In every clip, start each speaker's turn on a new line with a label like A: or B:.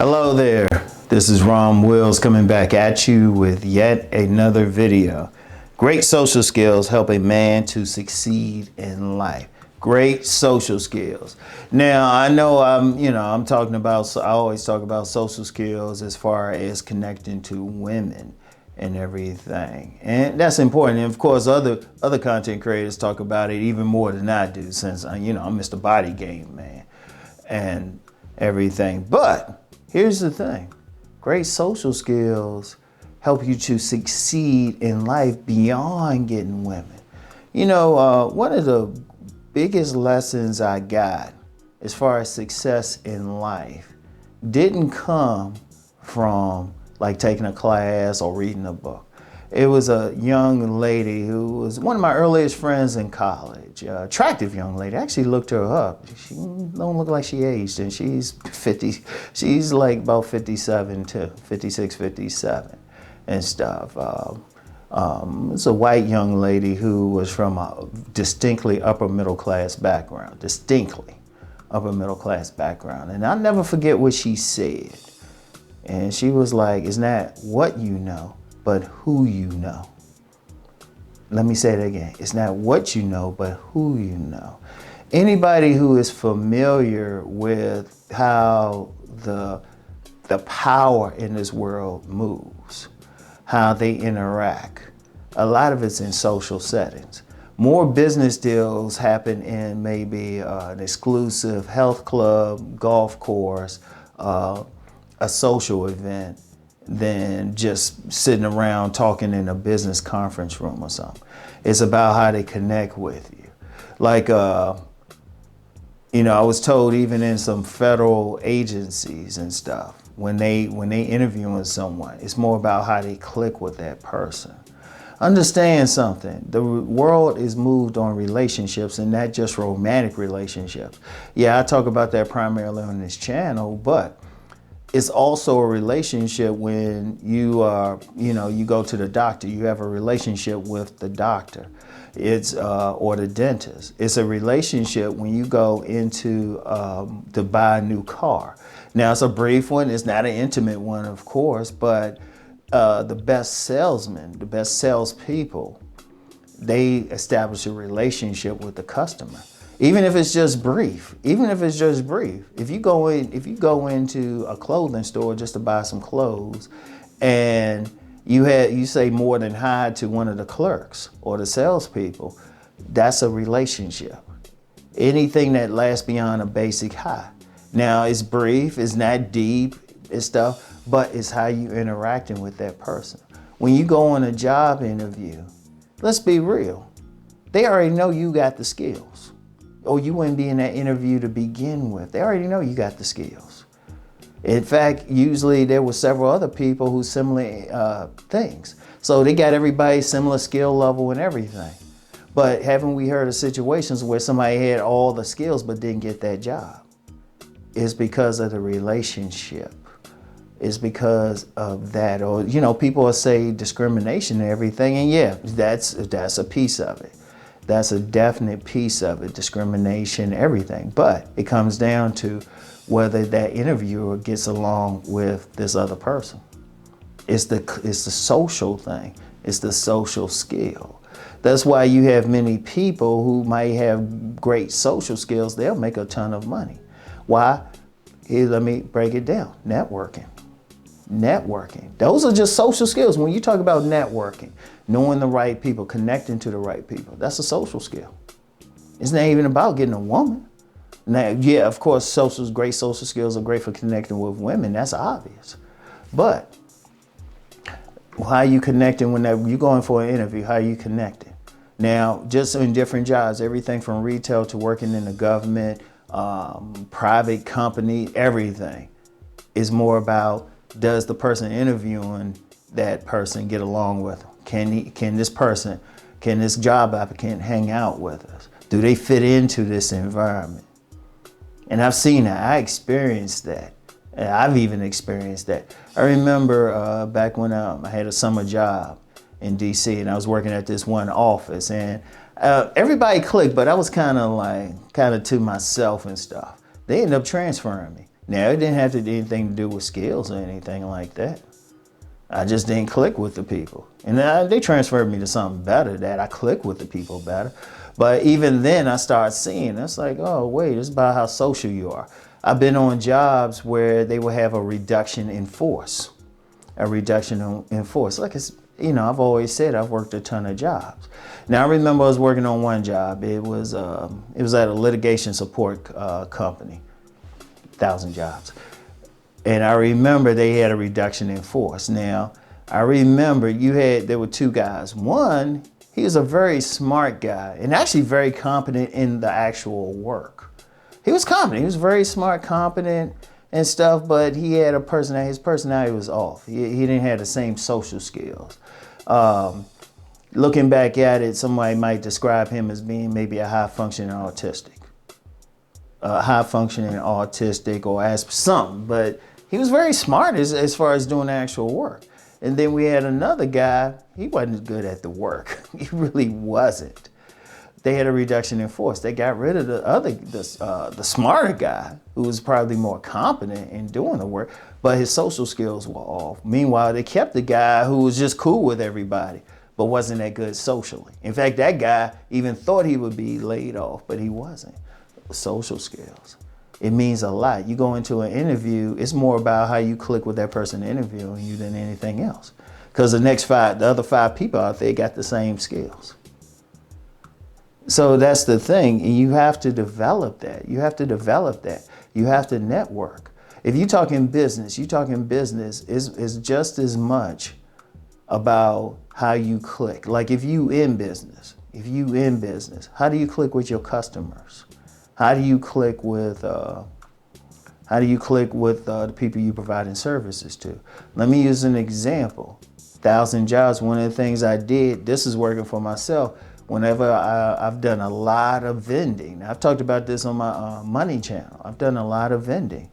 A: Hello there, this is Rom Wills coming back at you with yet another video. Great social skills help a man to succeed in life. Great social skills. Now, I know I'm talking about, I always talk about social skills as far as connecting to women and everything. And that's important. And of course, other content creators talk about it even more than I do, since I'm Mr. Body Game Man and everything. But here's the thing. Great social skills help you to succeed in life beyond getting women. One of the biggest lessons I got as far as success in life didn't come from like taking a class or reading a book. It was a young lady who was one of my earliest friends in college, attractive young lady. I actually looked her up. She don't look like she aged, and she's 50. She's like about 57 too, 56, 57 and stuff. It's a white young lady who was from a distinctly upper middle class background, And I'll never forget what she said. And she was like, it's not what you know, but who you know. Let me say that again. It's not what you know, but who you know. Anybody who is familiar with how the power in this world moves, how they interact, a lot of it's in social settings. More business deals happen in maybe an exclusive health club, golf course, a social event, than just sitting around talking in a business conference room or something. It's about how they connect with you. Like, I was told even in some federal agencies and stuff, when they interviewing someone, it's more about how they click with that person. Understand something. The world is moved on relationships, and not just romantic relationships. Yeah, I talk about that primarily on this channel, but it's also a relationship when you go to the doctor. You have a relationship with the doctor. It's or the dentist. It's a relationship when you go into to buy a new car. Now, it's a brief one. It's not an intimate one, of course, but the best salesmen, the best salespeople, they establish a relationship with the customer. Even if it's just brief. If you go into a clothing store just to buy some clothes, and you say more than hi to one of the clerks or the salespeople, that's a relationship. Anything that lasts beyond a basic hi. Now, it's brief, it's not deep, it's stuff, but it's how you interacting with that person. When you go on a job interview, let's be real. They already know you got the skills. Or you wouldn't be in that interview to begin with. They already know you got the skills. In fact, usually there were several other people who similar things. So they got everybody similar skill level and everything. But haven't we heard of situations where somebody had all the skills but didn't get that job? It's because of the relationship. It's because of that. Or, people will say discrimination and everything. And yeah, that's a piece of it. That's a definite piece of it, discrimination, everything. But it comes down to whether that interviewer gets along with this other person. It's the social thing. It's the social skill. That's why you have many people who might have great social skills. They'll make a ton of money. Why? Here, let me break it down. Networking. Those are just social skills. When you talk about networking, knowing the right people, connecting to the right people, that's a social skill. It's not even about getting a woman. Now, yeah, of course, great social skills are great for connecting with women. That's obvious. But how are you connecting when you're going for an interview? How are you connecting? Now, just in different jobs, everything from retail to working in the government, private company, everything is more about, does the person interviewing that person get along with them? Can this job applicant hang out with us? Do they fit into this environment? And I've seen that. I experienced that. And I've even experienced that. I remember back when I had a summer job in DC, and I was working at this one office, and everybody clicked, but I was kind of to myself and stuff. They ended up transferring me. Now, it didn't have to do anything to do with skills or anything like that. I just didn't click with the people. And they transferred me to something better, that I click with the people better. But even then, I started seeing, it's like, oh, wait, it's about how social you are. I've been on jobs where they will have a reduction in force. A reduction in force. Like, it's, I've always said I've worked a ton of jobs. Now, I remember I was working on one job. It was at a litigation support company, 1,000 jobs. And I remember they had a reduction in force. Now, I remember there were two guys. One, he was a very smart guy and actually very competent in the actual work. He was competent. He was very smart, competent and stuff, but he had his personality was off. He didn't have the same social skills. Looking back at it, somebody might describe him as being maybe a high-functioning autistic. High-functioning autistic or something, but he was very smart as far as doing the actual work. And then we had another guy, he wasn't good at the work. He really wasn't. They had a reduction in force. They got rid of the smarter guy who was probably more competent in doing the work, but his social skills were off. Meanwhile, they kept the guy who was just cool with everybody, but wasn't that good socially. In fact, that guy even thought he would be laid off, but he wasn't. Social skills. It means a lot. You go into an interview, it's more about how you click with that person interviewing you than anything else. Because the other five people out there got the same skills. So that's the thing. And you have to develop that. You have to network. If you're talking business, is just as much about how you click. Like if you in business, how do you click with your customers? How do you click with the people you providing services to? Let me use an example. 1,000 jobs, one of the things I did, this is working for myself, whenever I've done a lot of vending. I've talked about this on my money channel. I've done a lot of vending.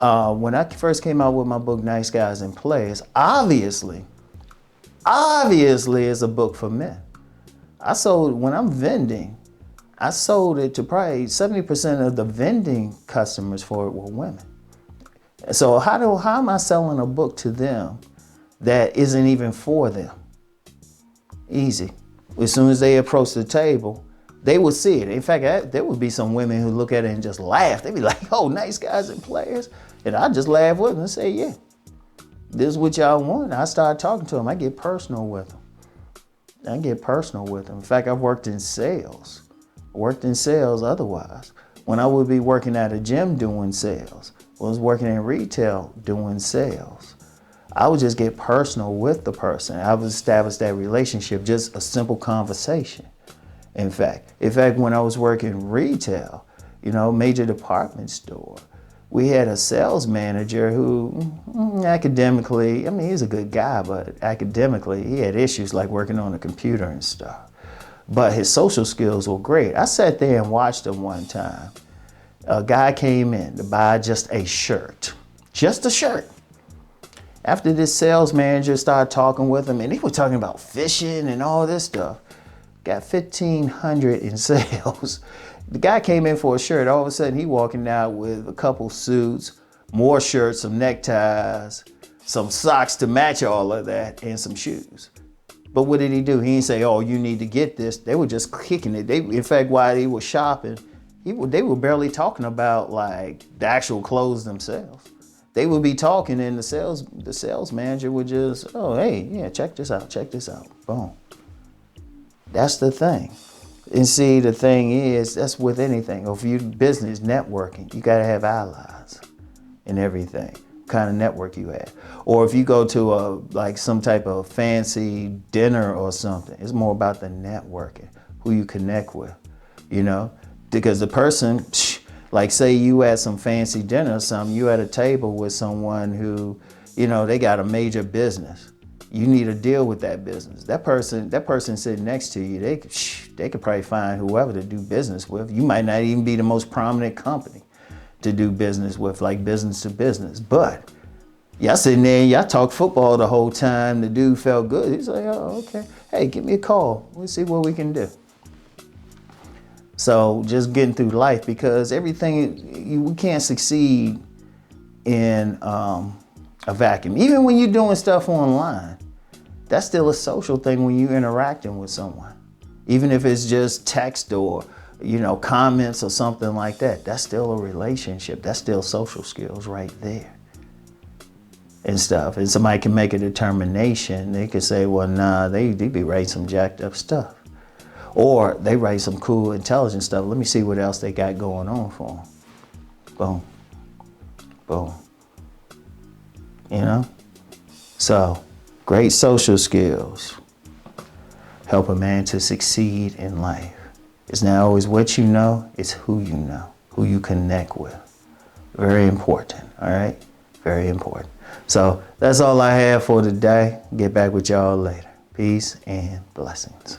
A: When I first came out with my book, Nice Guys and Players, obviously it's a book for men. When I'm vending, I sold it to probably 70% of the vending customers for it were women. So how am I selling a book to them that isn't even for them? Easy. As soon as they approach the table, they will see it. In fact, there would be some women who look at it and just laugh. They'd be like, oh, Nice Guys and Players. And I just laugh with them and say, yeah, this is what y'all want. I start talking to them. I get personal with them. In fact, I've worked in sales. Otherwise. When I would be working at a gym doing sales, was working in retail doing sales, I would just get personal with the person. I would establish that relationship, just a simple conversation. In fact, when I was working retail, major department store, we had a sales manager who academically, he's a good guy, but academically, he had issues like working on a computer and stuff. But his social skills were great. I sat there and watched him one time. A guy came in to buy just a shirt. After this sales manager started talking with him, and he was talking about fishing and all this stuff, got $1,500 in sales. The guy came in for a shirt. All of a sudden, he walking out with a couple suits, more shirts, some neckties, some socks to match all of that, and some shoes. But what did he do? He didn't say, oh, you need to get this. They were just kicking it. In fact, while they were shopping, they were barely talking about like the actual clothes themselves. They would be talking and the sales manager would just, oh, hey, yeah, check this out. Boom. That's the thing. And see, the thing is, that's with anything. If you're business networking, you got to have allies in everything. Kind of network you have. Or if you go to some type of fancy dinner or something, it's more about the networking, who you connect with, because the person, like say you at some fancy dinner or something, you at a table with someone who, they got a major business. You need to deal with that business. That person sitting next to you, they could probably find whoever to do business with. You might not even be the most prominent company to do business with, like business to business. But y'all sitting there and y'all talk football the whole time. The dude felt good. He's like, oh, okay. Hey, give me a call. We'll see what we can do. So just getting through life, because everything, we can't succeed in a vacuum. Even when you're doing stuff online, that's still a social thing when you're interacting with someone. Even if it's just text or, you know, comments or something like that, that's still a relationship. That's still social skills right there and stuff. And somebody can make a determination. They could say, well, nah, they be writing some jacked up stuff. Or they write some cool, intelligent stuff. Let me see what else they got going on for them. Boom. Boom. You know? So, great social skills help a man to succeed in life. It's not always what you know, it's who you connect with. Very important, all right? Very important. So that's all I have for today. Get back with y'all later. Peace and blessings.